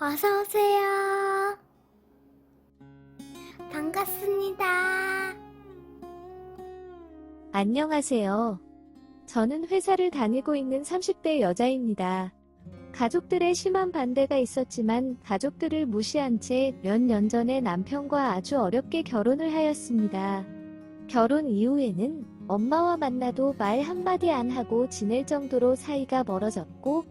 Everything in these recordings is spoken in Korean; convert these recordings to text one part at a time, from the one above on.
어서오세요. 반갑습니다. 안녕하세요. 저는 회사를 다니고 있는 30대 여자입니다. 가족들의 심한 반대가 있었지만 가족들을 무시한 채 몇 년 전에 남편과 아주 어렵게 결혼을 하였습니다. 결혼 이후에는 엄마와 만나도 말 한마디 안 하고 지낼 정도로 사이가 멀어졌고,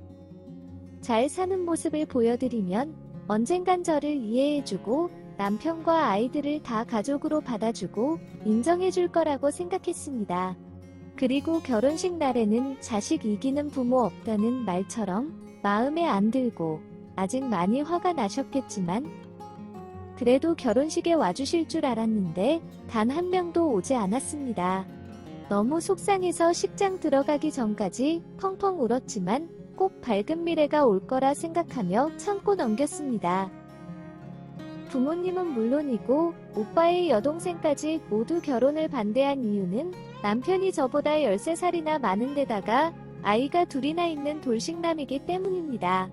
잘 사는 모습을 보여드리면 언젠간 저를 이해해주고 남편과 아이들을 다 가족으로 받아주고 인정해줄 거라고 생각했습니다. 그리고 결혼식 날에는 자식 이기는 부모 없다는 말처럼 마음에 안 들고 아직 많이 화가 나셨겠지만 그래도 결혼식에 와주실 줄 알았는데 단 한 명도 오지 않았습니다. 너무 속상해서 식장 들어가기 전까지 펑펑 울었지만 꼭 밝은 미래가 올 거라 생각하며 참고 넘겼습니다. 부모님은 물론이고 오빠의 여동생까지 모두 결혼을 반대한 이유는 남편이 저보다 13살이나 많은데다가 아이가 둘이나 있는 돌싱남이기 때문입니다.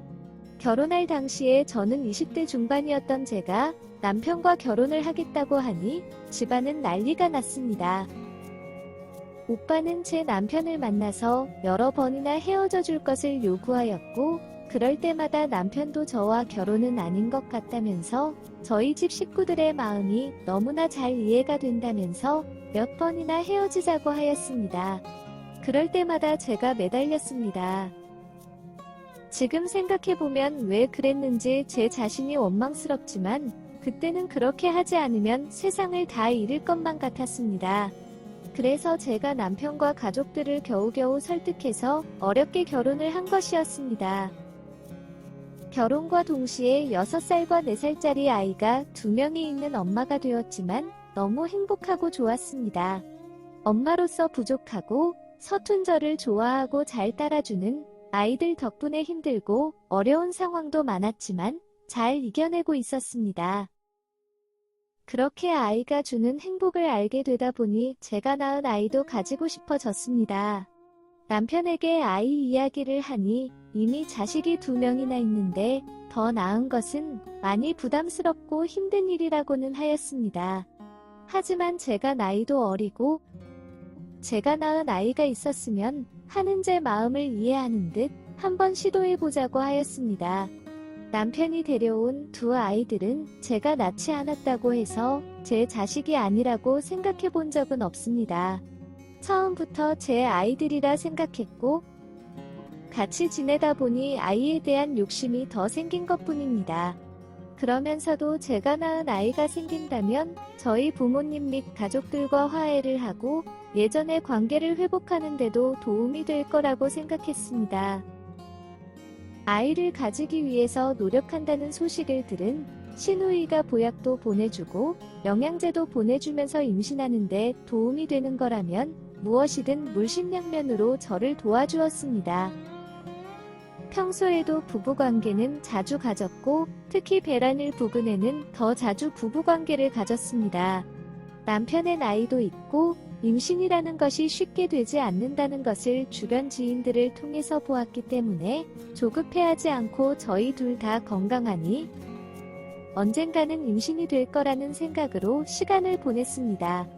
결혼할 당시에 저는 20대 중반이었던 제가 남편과 결혼을 하겠다고 하니 집안은 난리가 났습니다. 오빠는 제 남편을 만나서 여러 번이나 헤어져 줄 것을 요구하였고, 그럴 때마다 남편도 저와 결혼은 아닌 것 같다면서 저희 집 식구들의 마음이 너무나 잘 이해가 된다면서 몇 번이나 헤어지자고 하였습니다. 그럴 때마다 제가 매달렸습니다. 지금 생각해보면 왜 그랬는지 제 자신이 원망스럽지만 그때는 그렇게 하지 않으면 세상을 다 잃을 것만 같았습니다. 그래서 제가 남편과 가족들을 겨우겨우 설득해서 어렵게 결혼을 한 것이었습니다. 결혼과 동시에 6살과 4살짜리 아이가 2명이 있는 엄마가 되었지만 너무 행복하고 좋았습니다. 엄마로서 부족하고 서툰 저를 좋아하고 잘 따라주는 아이들 덕분에 힘들고 어려운 상황도 많았지만 잘 이겨내고 있었습니다. 그렇게 아이가 주는 행복을 알게 되다 보니 제가 낳은 아이도 가지고 싶어졌습니다. 남편에게 아이 이야기를 하니 이미 자식이 2명이나 있는데 더 낳은 것은 많이 부담스럽고 힘든 일이라고는 하였습니다. 하지만 제가 나이도 어리고 제가 낳은 아이가 있었으면 하는 제 마음을 이해하는 듯 한번 시도해보자고 하였습니다. 남편이 데려온 2 아이들은 제가 낳지 않았다고 해서 제 자식이 아니라고 생각해 본 적은 없습니다. 처음부터 제 아이들이라 생각했고 같이 지내다 보니 아이에 대한 욕심이 더 생긴 것뿐입니다. 그러면서도 제가 낳은 아이가 생긴다면 저희 부모님 및 가족들과 화해를 하고 예전의 관계를 회복하는 데도 도움이 될 거라고 생각했습니다. 아이를 가지기 위해서 노력한다는 소식을 들은 시누이가 보약도 보내주고 영양제도 보내주면서 임신하는데 도움이 되는 거라면 무엇이든 물심양면으로 저를 도와주었습니다. 평소에도 부부관계는 자주 가졌고 특히 배란일 부근에는 더 자주 부부관계를 가졌습니다. 남편의 나이도 있고 임신이라는 것이 쉽게 되지 않는다는 것을 주변 지인들을 통해서 보았기 때문에 조급해하지 않고 저희 둘 다 건강하니 언젠가는 임신이 될 거라는 생각으로 시간을 보냈습니다.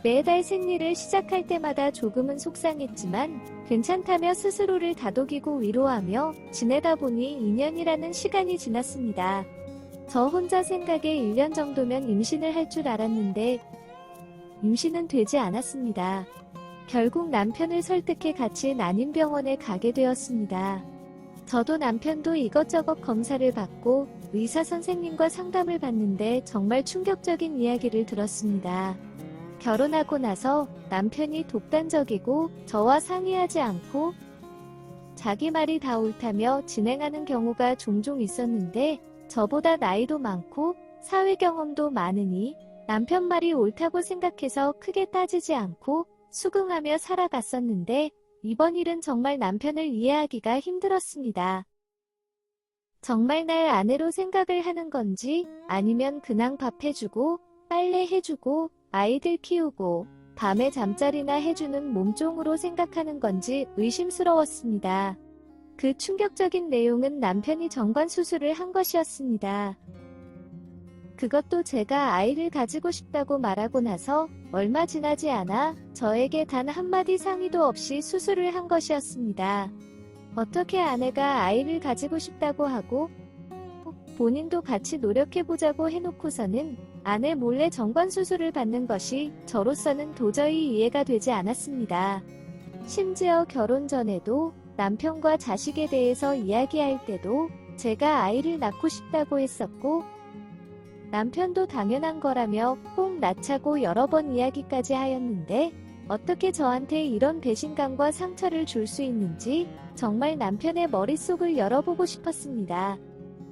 매달 생리를 시작할 때마다 조금은 속상했지만 괜찮다며 스스로를 다독이고 위로하며 지내다 보니 2년이라는 시간이 지났습니다. 저 혼자 생각에 1년 정도면 임신을 할 줄 알았는데 임신은 되지 않았습니다. 결국 남편을 설득해 같이 난임병원에 가게 되었습니다. 저도 남편도 이것저것 검사를 받고 의사 선생님과 상담을 받는데 정말 충격적인 이야기를 들었습니다. 결혼하고 나서 남편이 독단적이고 저와 상의하지 않고 자기 말이 다 옳다며 진행하는 경우가 종종 있었는데 저보다 나이도 많고 사회 경험도 많으니 남편 말이 옳다고 생각해서 크게 따지지 않고 수긍하며 살아갔었는데 이번 일은 정말 남편을 이해하기가 힘들었습니다. 정말 날 아내로 생각을 하는 건지 아니면 그냥 밥 해주고 빨래 해주고 아이들 키우고 밤에 잠자리나 해주는 몸종으로 생각하는 건지 의심스러웠습니다. 그 충격적인 내용은 남편이 정관 수술을 한 것이었습니다. 그것도 제가 아이를 가지고 싶다고 말하고 나서 얼마 지나지 않아 저에게 단 한마디 상의도 없이 수술을 한 것이었습니다. 어떻게 아내가 아이를 가지고 싶다고 하고 본인도 같이 노력해보자고 해놓고서는 아내 몰래 정관 수술을 받는 것이 저로서는 도저히 이해가 되지 않았습니다. 심지어 결혼 전에도 남편과 자식에 대해서 이야기할 때도 제가 아이를 낳고 싶다고 했었고 남편도 당연한 거라며 꼭 낳자고 여러 번 이야기까지 하였는데 어떻게 저한테 이런 배신감과 상처를 줄 수 있는지 정말 남편의 머릿속을 열어보고 싶었습니다.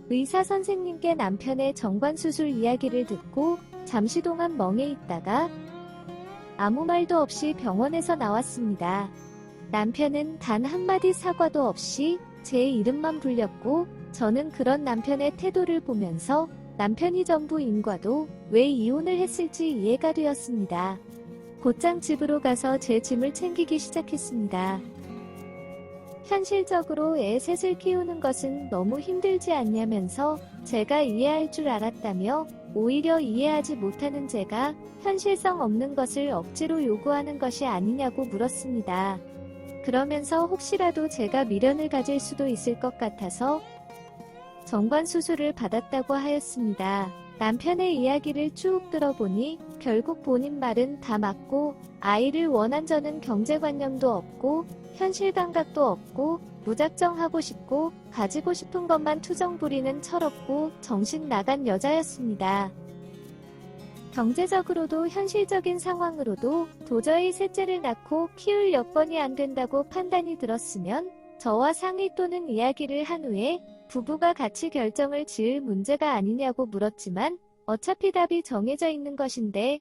의사 선생님께 남편의 정관수술 이야기를 듣고 잠시 동안 멍해 있다가 아무 말도 없이 병원에서 나왔습니다. 남편은 단 한마디 사과도 없이 제 이름만 불렸고 저는 그런 남편의 태도를 보면서 남편이 전부인과도 왜 이혼을 했을지 이해가 되었습니다. 곧장 집으로 가서 제 짐을 챙기기 시작했습니다. 현실적으로 애 셋을 키우는 것은 너무 힘들지 않냐면서 제가 이해할 줄 알았다며 오히려 이해하지 못하는 제가 현실성 없는 것을 억지로 요구하는 것이 아니냐고 물었습니다. 그러면서 혹시라도 제가 미련을 가질 수도 있을 것 같아서 정관 수술을 받았다고 하였습니다. 남편의 이야기를 쭉 들어보니 결국 본인 말은 다 맞고 아이를 원한 저는 경제관념도 없고 현실 감각도 없고 무작정 하고 싶고 가지고 싶은 것만 투정 부리는 철없고 정신 나간 여자였습니다. 경제적으로도 현실적인 상황으로도 도저히 셋째를 낳고 키울 여건이 안 된다고 판단이 들었으면 저와 상의 또는 이야기를 한 후에 부부가 같이 결정을 지을 문제가 아니냐고 물었지만 어차피 답이 정해져 있는 것인데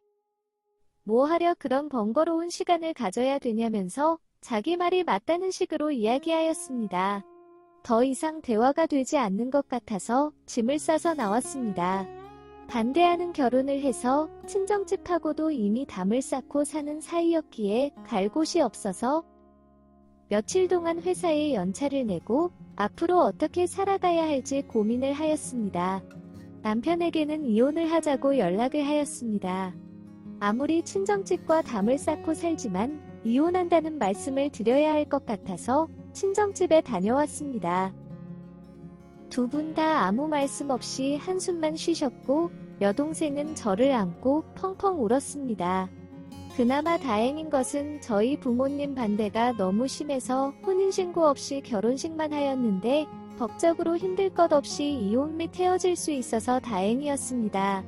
뭐 하려 그런 번거로운 시간을 가져야 되냐면서 자기 말이 맞다는 식으로 이야기하였습니다. 더 이상 대화가 되지 않는 것 같아서 짐을 싸서 나왔습니다. 반대하는 결혼을 해서 친정집하고도 이미 담을 쌓고 사는 사이였기에 갈 곳이 없어서 며칠 동안 회사에 연차를 내고 앞으로 어떻게 살아가야 할지 고민을 하였습니다. 남편에게는 이혼을 하자고 연락을 하였습니다. 아무리 친정집과 담을 쌓고 살지만 이혼한다는 말씀을 드려야 할 것 같아서 친정집에 다녀왔습니다. 두 분 다 아무 말씀 없이 한숨만 쉬셨고 여동생은 저를 안고 펑펑 울었습니다. 그나마 다행인 것은 저희 부모님 반대가 너무 심해서 혼인신고 없이 결혼식만 하였는데 법적으로 힘들 것 없이 이혼 및 헤어질 수 있어서 다행이었습니다.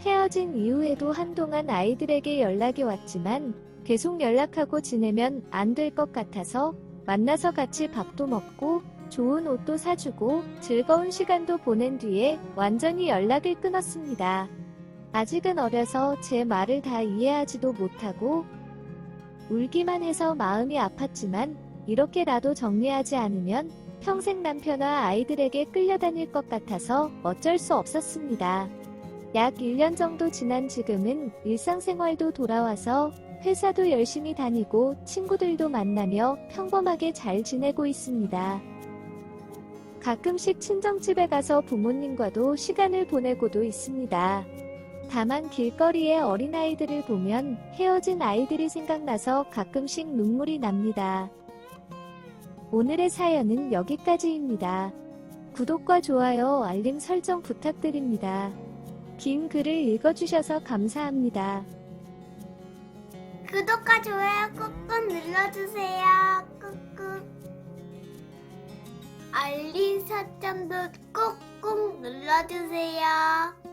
헤어진 이후에도 한동안 아이들에게 연락이 왔지만 계속 연락하고 지내면 안 될 것 같아서 만나서 같이 밥도 먹고 좋은 옷도 사주고 즐거운 시간도 보낸 뒤에 완전히 연락을 끊었습니다. 아직은 어려서 제 말을 다 이해하지도 못하고 울기만 해서 마음이 아팠지만 이렇게라도 정리하지 않으면 평생 남편과 아이들에게 끌려다닐 것 같아서 어쩔 수 없었습니다. 약 1년 정도 지난 지금은 일상생활도 돌아와서 회사도 열심히 다니고 친구들도 만나며 평범하게 잘 지내고 있습니다. 가끔씩 친정집에 가서 부모님과도 시간을 보내고도 있습니다. 다만 길거리에 어린아이들을 보면 헤어진 아이들이 생각나서 가끔씩 눈물이 납니다. 오늘의 사연은 여기까지입니다. 구독과 좋아요, 알림 설정 부탁드립니다. 긴 글을 읽어주셔서 감사합니다. 구독과 좋아요 꾹꾹 눌러주세요. 꾹꾹. 알림 설정도 꾹꾹 눌러주세요.